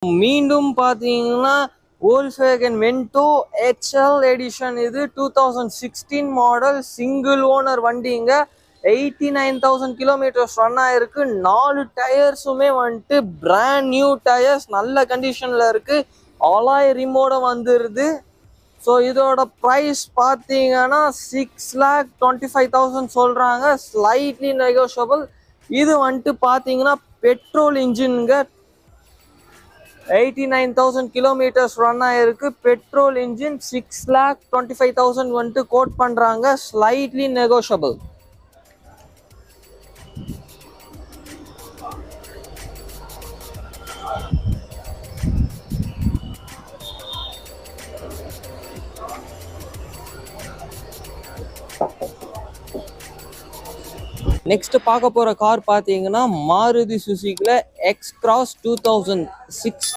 மீண்டும் பார்த்தீங்கன்னா Volkswagen Vento HL edition. இது 2016 மாடல், சிங்கிள் ஓனர் வண்டிங்க. 89,000 கிலோமீட்டர்ஸ் ரன் ஆயிருக்கு. 4 டயர்ஸுமே வந்துட்டு பிராண்ட் நியூ டயர்ஸ், நல்ல கண்டிஷன்ல இருக்கு. அலாய் ரிமோட வந்துருது. ஸோ இதோட ப்ரைஸ் பார்த்தீங்கன்னா 6,25,000 சொல்றாங்க, ஸ்லைட்லி நெகோஷியபிள். இது வந்துட்டு பார்த்தீங்கன்னா பெட்ரோல் இன்ஜின்ங்க. 89,000 கிலோமீட்டர்ஸ் ரன் ஆயிருக்கு. Petrol engine. 6,25,000 வந்துட்டு கோட் பண்றாங்க, ஸ்லைட்லி நெகோஷியபிள். நெக்ஸ்ட் பார்க்க போற கார் பார்த்தீங்கன்னா மாருதி சுசுகில X-Cross 2006